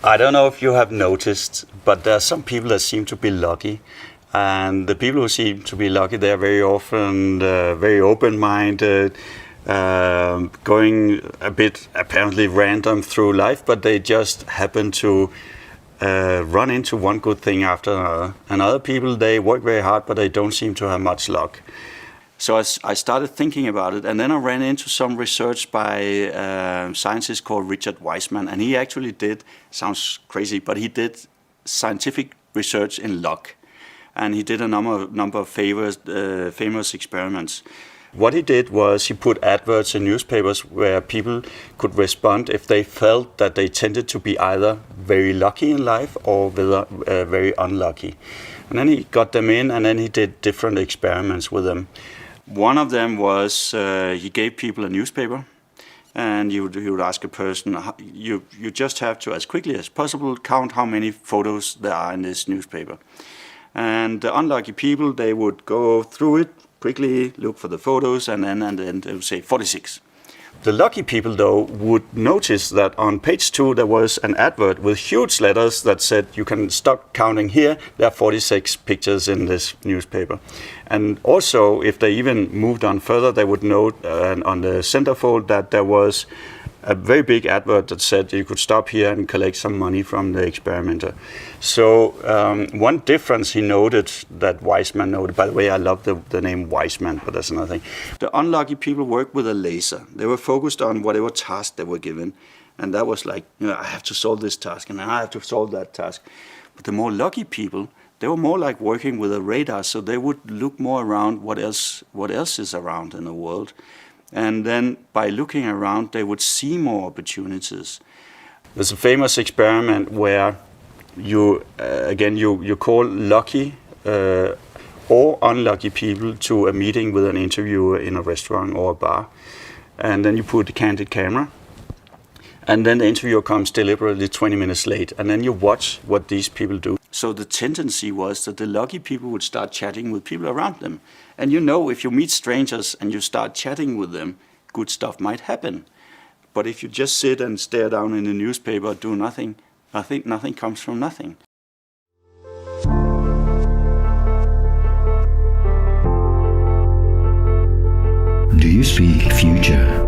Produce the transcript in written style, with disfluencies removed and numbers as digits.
I don't know if you have noticed, but there are some people that seem to be lucky. And the people who seem to be lucky, they are very often very open-minded, going a bit apparently random through life, but they just happen to run into one good thing after another. And other people, they work very hard, but they don't seem to have much luck. So I started thinking about it, and then I ran into some research by a scientist called Richard Wiseman, and he actually did, sounds crazy, but he did scientific research in luck. And he did a number of famous experiments. What he did was he put adverts in newspapers where people could respond if they felt that they tended to be either very lucky in life or very unlucky. And then he got them in, and then he did different experiments with them. One of them was he gave people a newspaper, and he would ask a person, you just have to, as quickly as possible, count how many photos there are in this newspaper. And the unlucky people, they would go through it quickly, look for the photos, and then they would say 46. The lucky people, though, would notice that on page 2 there was an advert with huge letters that said, you can stop counting here, there are 46 pictures in this newspaper. And also, if they even moved on further, they would note on the centerfold that there was a very big advert that said you could stop here and collect some money from the experimenter. So one difference he noted, that Wiseman noted, by the way, I love the name Wiseman, but that's another thing. The unlucky people worked with a laser. They were focused on whatever task they were given. And that was like, I have to solve this task, and I have to solve that task. But the more lucky people, they were more like working with a radar, so they would look more around what else is around in the world. And then by looking around, they would see more opportunities. There's a famous experiment where you call lucky or unlucky people to a meeting with an interviewer in a restaurant or a bar. And then you put a candid camera. And then the interviewer comes deliberately 20 minutes late. And then you watch what these people do. So the tendency was that the lucky people would start chatting with people around them. And if you meet strangers and you start chatting with them, good stuff might happen. But if you just sit and stare down in the newspaper, do nothing, I think nothing comes from nothing. Do you speak future?